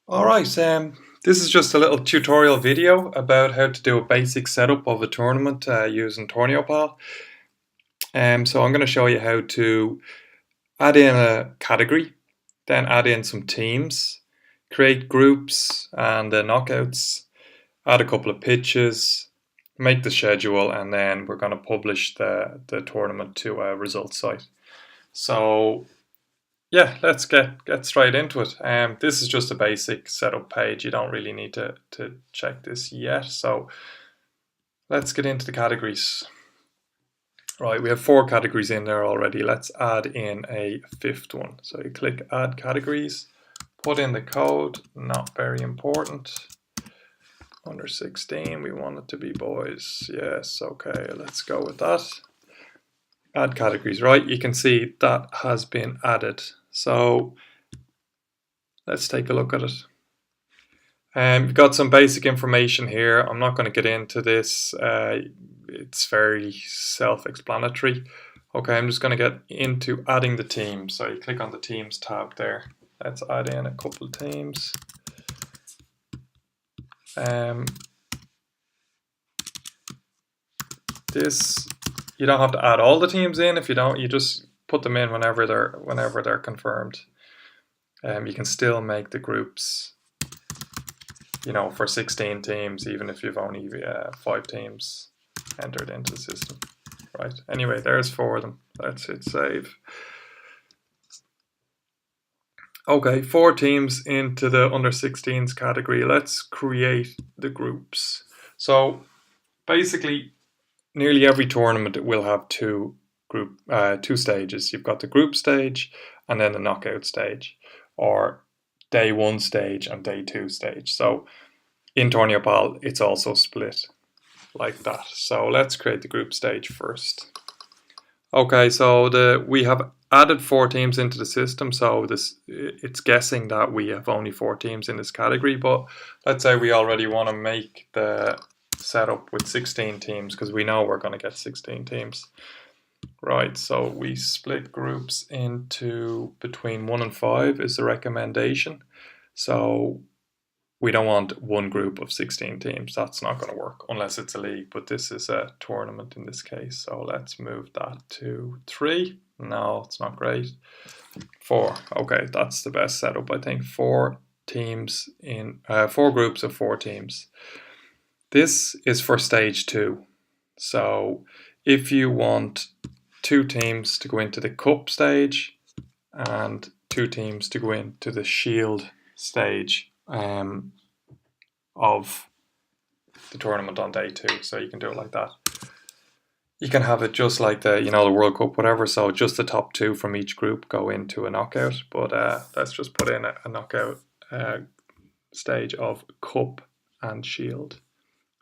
Alright, this is just a little tutorial video about how to do a basic setup of a tournament using Torneopal. So I'm going to show you how to add in a category, then add in some teams, create groups and knockouts, add a couple of pitches, make the schedule, and then we're going to publish the tournament to a results site. So yeah, let's get straight into it. This is just a basic setup page. You don't really need to check this yet. So let's get into the categories. Right, we have 4 categories in there already. Let's add in a 5th one. So you click Add Categories, put in the code, not very important. Under 16, we want it to be boys. Yes, okay, let's go with that. Add categories, right? You can see that has been added. So let's take a look at it. We've got some basic information here. I'm not going to get into this. It's very self-explanatory. Okay, I'm just going to get into adding the teams. So you click on the teams tab there. Let's add in a couple of teams. This, you don't have to add all the teams in. If you don't, you just put them in whenever they're confirmed. You can still make the groups, for 16 teams, even if you've only 5 teams entered into the system. Right. Anyway, there's 4 of them. Let's hit save. Okay, 4 teams into the under 16s category. Let's create the groups. So basically, nearly every tournament will have two stages. You've got the group stage and then the knockout stage, or day 1 stage and day 2 stage. So in Torneopal, it's also split like that. So let's create the group stage first. Okay, so we have added 4 teams into the system, so it's guessing that we have only 4 teams in this category, but let's say we already want to make the setup with 16 teams because we know we're going to get 16 teams. Right, so we split groups into between 1 and 5 is the recommendation. So we don't want one group of 16 teams. That's not going to work unless it's a league, but this is a tournament in this case. So let's move that to 3. No, it's not great. 4. Okay, that's the best setup, I think. 4 teams in 4 groups of 4 teams. This is for stage 2. So if you want 2 teams to go into the cup stage and 2 teams to go into the shield stage of the tournament on day 2, so you can do it like that. You can have it just like the the World Cup, whatever. So just the top 2 from each group go into a knockout. But let's just put in a knockout stage of cup and shield.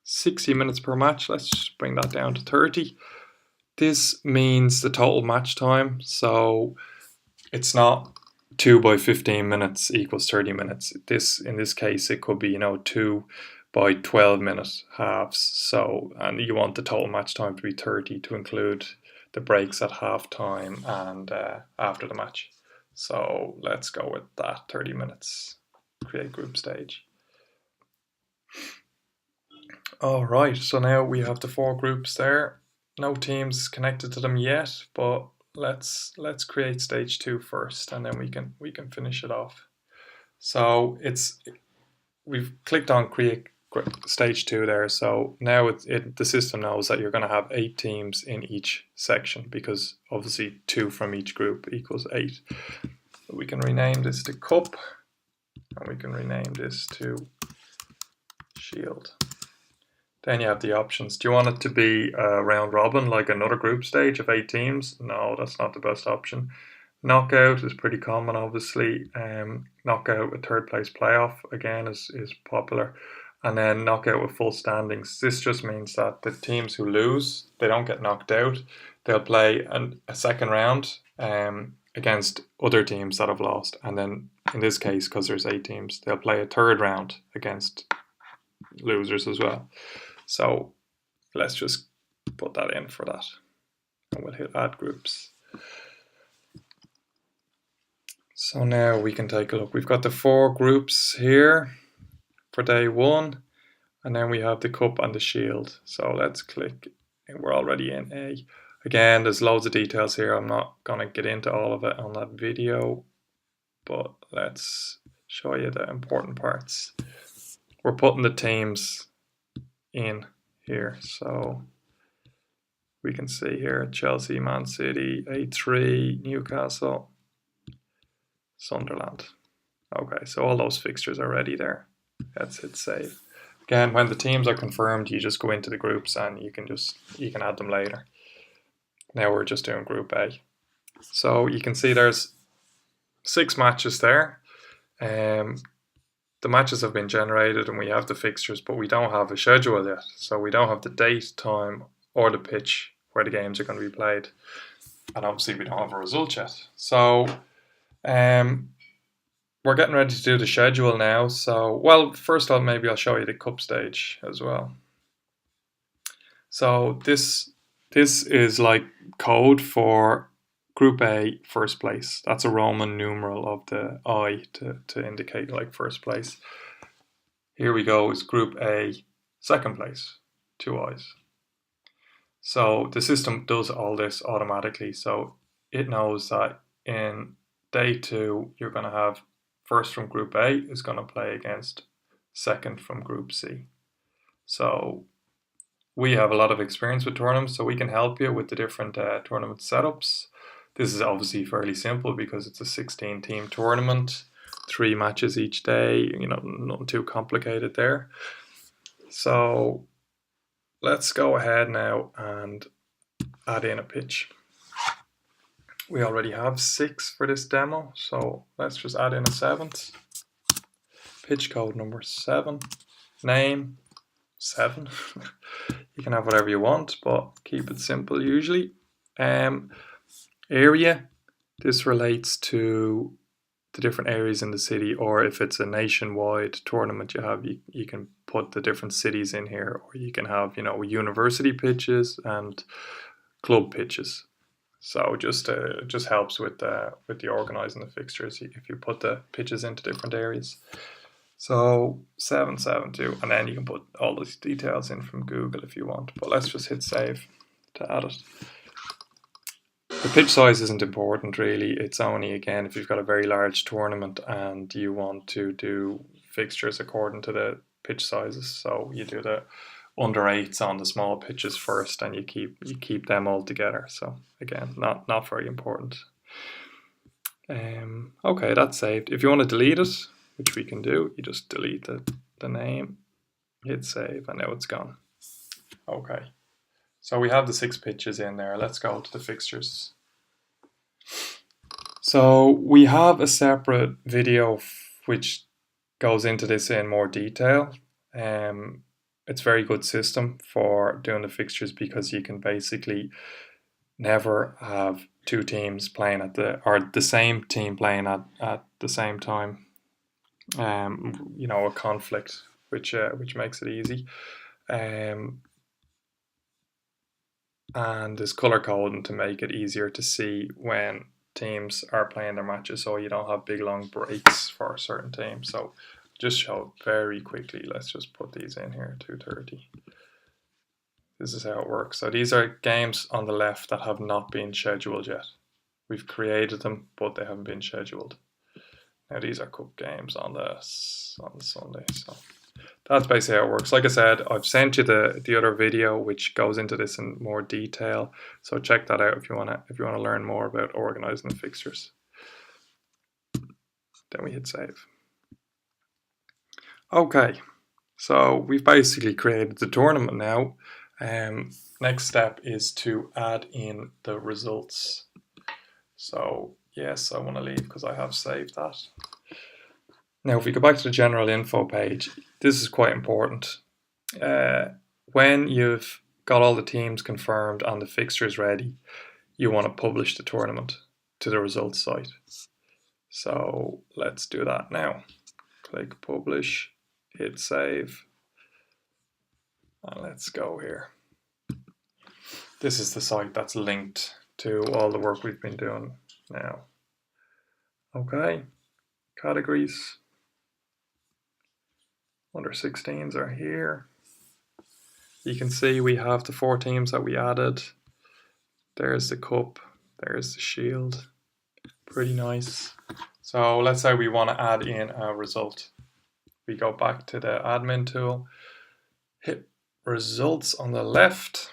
60 minutes per match. Let's just bring that down to 30. This means the total match time. So it's not 2 by 15 minutes equals 30 minutes. In this case, it could be 2 by 12 minute halves. So, and you want the total match time to be 30 to include the breaks at half time and after the match. So let's go with that, 30 minutes. Create group stage. All right, so now we have the 4 groups there. No teams connected to them yet, but let's create stage 2 first, and then we can finish it off. So we've clicked on create stage 2 there. So now the system knows that you're going to have 8 teams in each section because obviously 2 from each group equals 8. So we can rename this to cup, and we can rename this to shield. Then you have the options. Do you want it to be a round robin like another group stage of 8 teams? No, that's not the best option. Knockout is pretty common, obviously. Knockout with 3rd place playoff, again, is popular. And then knockout with full standings. This just means that the teams who lose, they don't get knocked out. They'll play a second round against other teams that have lost. And then in this case, because there's 8 teams, they'll play a 3rd round against losers as well. So let's just put that in for that. And we'll hit add groups. So now we can take a look. We've got the 4 groups here for day 1, and then we have the cup and the shield. So let's click, and we're already in A. Again, there's loads of details here. I'm not gonna get into all of it on that video, but let's show you the important parts. We're putting the teams in here, so we can see here Chelsea, Man City, A3, Newcastle, Sunderland. Okay, so all those fixtures are ready there. Let's hit save. Again, when the teams are confirmed, you just go into the groups and you can add them later. Now we're just doing Group A. So you can see there's 6 matches there. The matches have been generated and we have the fixtures, but we don't have a schedule yet. So we don't have the date, time, or the pitch where the games are going to be played. And obviously we don't have a result yet. So we're getting ready to do the schedule now. So, well, first of all, maybe I'll show you the cup stage as well. So this is like code for Group A, first place. That's a Roman numeral of the I to indicate like first place. Here we go, is Group A, second place, 2 I's. So the system does all this automatically. So it knows that in day 2, you're going to have first from Group A is going to play against second from Group C. So we have a lot of experience with tournaments, so we can help you with the different tournament setups. This is obviously fairly simple because it's a 16-team tournament, 3 matches each day, nothing too complicated there. So let's go ahead now and add in a pitch. We already have 6 for this demo, so let's just add in a 7th. Pitch code number 7, name 7. You can have whatever you want, but keep it simple usually. Area, this relates to the different areas in the city, or if it's a nationwide tournament you can put the different cities in here, or you can have university pitches and club pitches. So just helps with the organising the fixtures if you put the pitches into different areas. So 772, and then you can put all these details in from Google if you want, but let's just hit save to add it. The pitch size isn't important really, it's only, again, if you've got a very large tournament and you want to do fixtures according to the pitch sizes. So you do the under 8s on the small pitches first and you keep them all together. So again, not very important. Okay, that's saved. If you want to delete it, which we can do, you just delete the name, hit save, and now it's gone. Okay. So we have the 6 pitches in there. Let's go to the fixtures. So we have a separate video which goes into this in more detail. It's a very good system for doing the fixtures because you can basically never have 2 teams playing the same team playing at the same time. A conflict, which makes it easy. And there's color coding to make it easier to see when teams are playing their matches, so you don't have big long breaks for a certain team. So just show it very quickly. Let's just put these in here, 2:30. This is how it works. So these are games on the left that have not been scheduled yet. We've created them, but they haven't been scheduled. Now these are cup games on the Sunday. So that's basically how it works. Like I said, I've sent you the other video which goes into this in more detail. So check that out if you wanna learn more about organizing the fixtures. Then we hit save. Okay, so we've basically created the tournament now. Next step is to add in the results. So yes, I want to leave because I have saved that. Now if we go back to the general info page, this is quite important. When you've got all the teams confirmed and the fixtures ready, you want to publish the tournament to the results site. So let's do that now. Click publish, hit save, and let's go here. This is the site that's linked to all the work we've been doing now. Okay, categories. Under 16s are here. You can see we have the 4 teams that we added. There's the cup, there's the shield. Pretty nice. So let's say we want to add in a result. We go back to the admin tool, hit results on the left.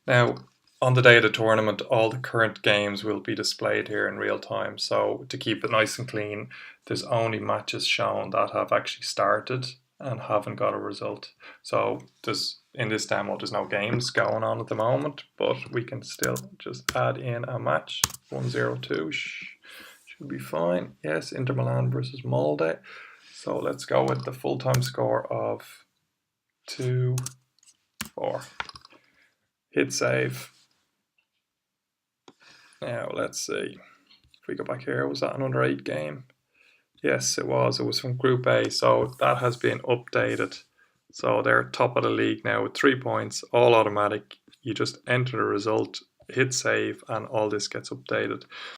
Now, on the day of the tournament, all the current games will be displayed here in real time. So to keep it nice and clean, there's only matches shown that have actually started and haven't got a result. So in this demo, there's no games going on at the moment, but we can still just add in a match. 1-0-2 should be fine. Yes, Inter Milan versus Molde. So let's go with the full-time score of 2-4. Hit save. Now let's see. If we go back here, was that an under 8 game? Yes, it was. It was from Group A, so that has been updated. So they're top of the league now with 3 points, all automatic. You just enter the result, hit save, and all this gets updated.